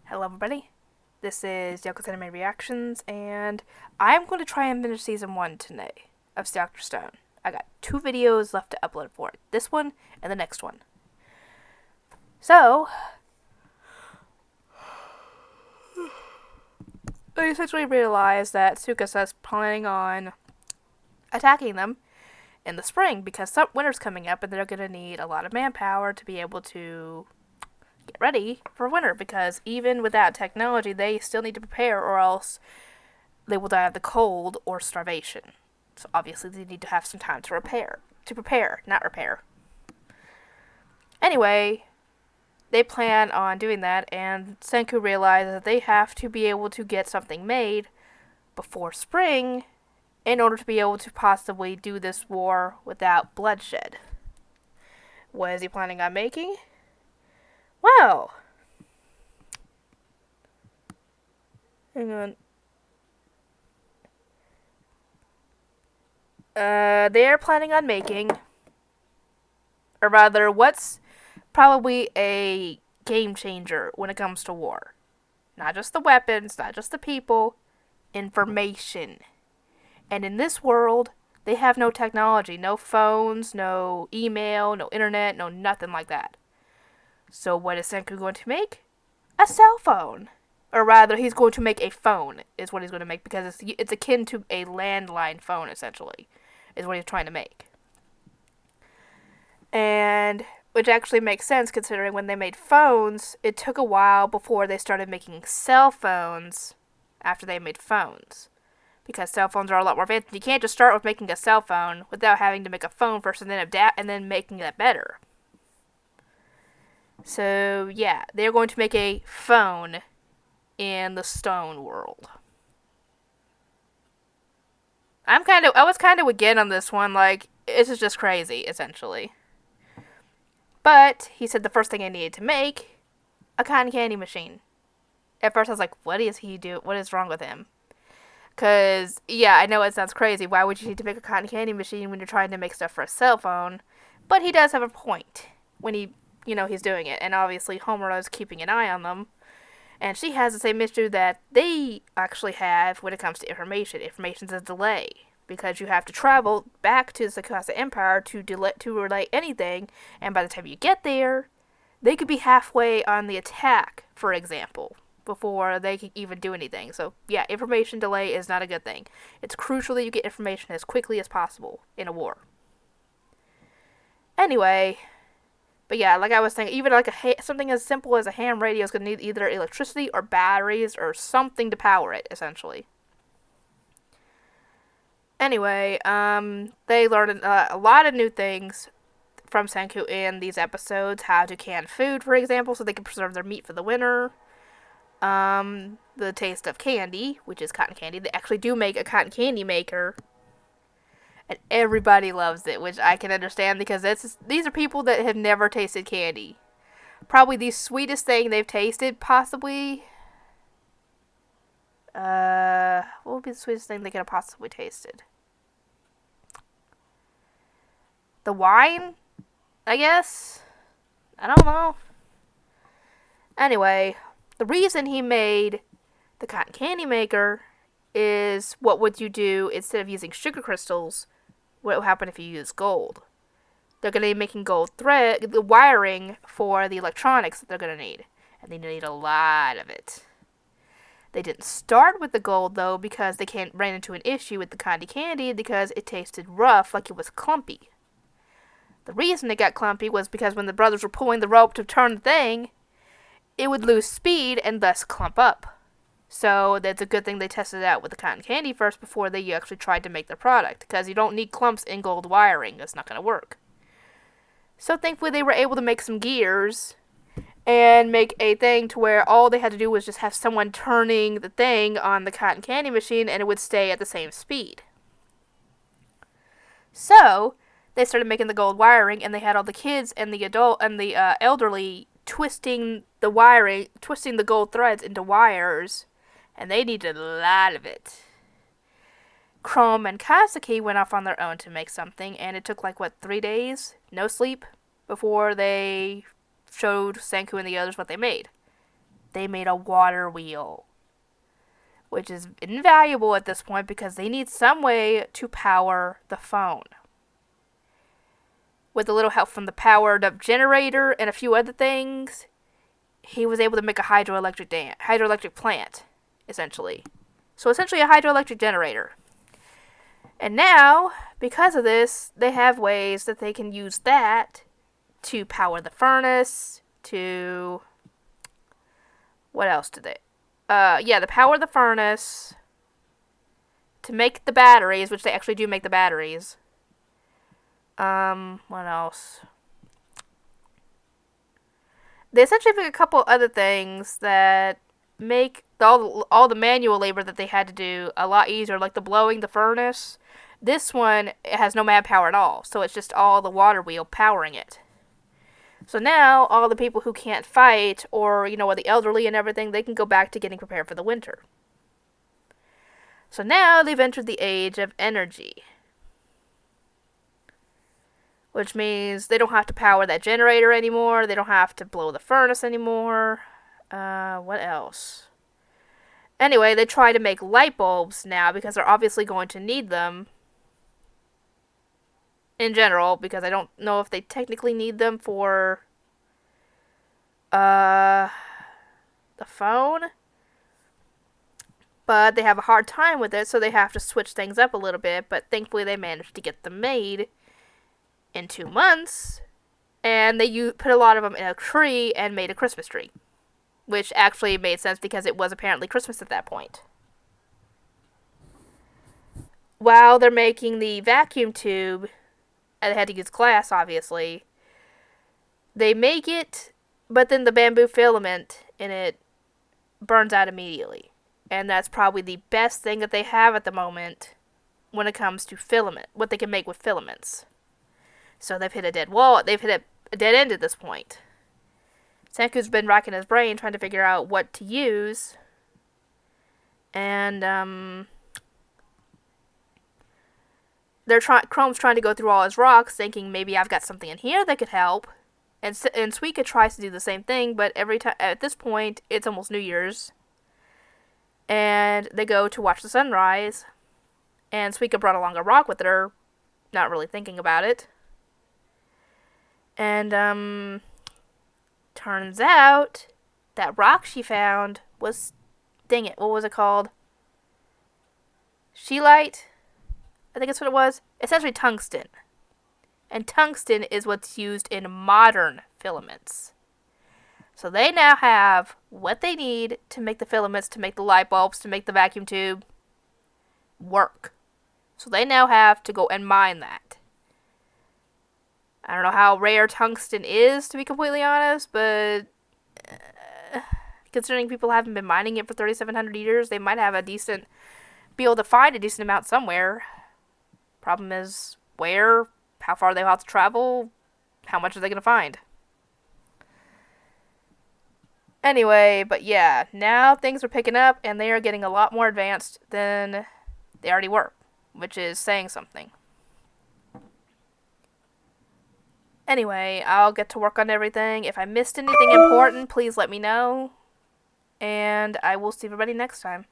Hello everybody, this is Yoko's Anime Reactions, and I'm going to try and finish Season 1 today of Dr. Stone. I got 2 videos left to upload for it, this one and the next one. So, I essentially realized that Tsukasa's planning on attacking them in the spring because winter's coming up and they're going to need a lot of manpower to be able to get ready for winter, because even without technology they still need to prepare or else they will die of the cold or starvation. So obviously they need to have some time to prepare, not repair. Anyway, they plan on doing that, and Senku realizes that they have to be able to get something made before spring in order to be able to possibly do this war without bloodshed. What is he planning on making? Well, hang on. They're planning on making, or rather, what's probably a game changer when it comes to war. Not just the weapons, not just the people, information. And in this world, they have no technology, no phones, no email, no internet, no nothing like that. So what is Senku going to make? A cell phone. Or rather, he's going to make a phone, is what he's going to make, because it's akin to a landline phone, essentially, is what he's trying to make. And, which actually makes sense, considering when they made phones, it took a while before they started making cell phones after they made phones. Because cell phones are a lot more advanced. You can't just start with making a cell phone without having to make a phone first and then adapt and then making that better. So, yeah, they're going to make a phone in the stone world. I was kind of again on this one, like, this is just crazy, essentially. But, he said the first thing I needed to make, a cotton candy machine. At first I was like, what is he do? What is wrong with him? Because, yeah, I know it sounds crazy. Why would you need to make a cotton candy machine when you're trying to make stuff for a cell phone? But he does have a point when he's doing it. And obviously Homura's keeping an eye on them. And she has the same issue that they actually have when it comes to information. Information's a delay. Because you have to travel back to the Sakasa Empire to relay anything. And by the time you get there, they could be halfway on the attack, for example, before they can even do anything. So, yeah, information delay is not a good thing. It's crucial that you get information as quickly as possible in a war. Anyway, but yeah, like I was saying, even like something as simple as a ham radio is going to need either electricity or batteries or something to power it, essentially. Anyway, they learned a lot of new things from Senku in these episodes. How to can food, for example, so they can preserve their meat for the winter. The taste of candy, which is cotton candy. They actually do make a cotton candy maker. And everybody loves it, which I can understand because these are people that have never tasted candy. Probably the sweetest thing they've tasted, possibly. What would be the sweetest thing they could have possibly tasted? The wine, I guess? I don't know. Anyway, the reason he made the cotton candy maker is what would you do instead of using sugar crystals? What will happen if you use gold? They're going to be making gold thread, the wiring for the electronics that they're going to need. And they need a lot of it. They didn't start with the gold, though, because they ran into an issue with the cotton candy because it tasted rough, like it was clumpy. The reason it got clumpy was because when the brothers were pulling the rope to turn the thing, it would lose speed and thus clump up. So that's a good thing they tested it out with the cotton candy first before they actually tried to make their product, because you don't need clumps in gold wiring. That's not going to work. So thankfully they were able to make some gears and make a thing to where all they had to do was just have someone turning the thing on the cotton candy machine and it would stay at the same speed. So they started making the gold wiring, and they had all the kids and the elderly twisting the gold threads into wires, and they needed a lot of it. Chrome and Kaseki went off on their own to make something, and it took 3 days, no sleep, before they showed Senku and the others what they made. They made a water wheel, which is invaluable at this point because they need some way to power the phone. With a little help from the powered up generator and a few other things, he was able to make a hydroelectric plant, essentially. So essentially a hydroelectric generator. And now, because of this, they have ways that they can use that to power the furnace, to... What else did they... to power the furnace, to make the batteries, which they actually do make the batteries. What else? They essentially make a couple other things that make all the manual labor that they had to do a lot easier, like the blowing the furnace. This one, it has no manpower at all, so it's just all the water wheel powering it. So now, all the people who can't fight, or, are the elderly and everything, they can go back to getting prepared for the winter. So now, they've entered the age of energy. Which means they don't have to power that generator anymore, they don't have to blow the furnace anymore. What else? Anyway, they try to make light bulbs now, because they're obviously going to need them. In general, because I don't know if they technically need them for the phone. But they have a hard time with it, so they have to switch things up a little bit. But thankfully they managed to get them made in 2 months. And they put a lot of them in a tree and made a Christmas tree. Which actually made sense because it was apparently Christmas at that point. While they're making the vacuum tube... and they had to use glass, obviously. They make it, but then the bamboo filament in it burns out immediately. And that's probably the best thing that they have at the moment when it comes to filament, what they can make with filaments. So they've hit a dead wall. They've hit a dead end at this point. Senku's been racking his brain trying to figure out what to use. And, Chrome's trying to go through all his rocks, thinking maybe I've got something in here that could help. And Suika tries to do the same thing, but every time at this point, it's almost New Year's. And they go to watch the sunrise. And Suika brought along a rock with her, not really thinking about it. And, turns out, that rock she found was, dang it, what was it called? Scheelite? I think that's what it was. Essentially tungsten. And tungsten is what's used in modern filaments. So they now have what they need to make the filaments, to make the light bulbs, to make the vacuum tube work. So they now have to go and mine that. I don't know how rare tungsten is, to be completely honest, but considering people haven't been mining it for 3,700 years, they might have be able to find a decent amount somewhere. Problem is, where, how far they have to travel, how much are they going to find? Anyway, but yeah, now things are picking up, and they are getting a lot more advanced than they already were, which is saying something. Anyway, I'll get to work on everything. If I missed anything important, please let me know, and I will see everybody next time.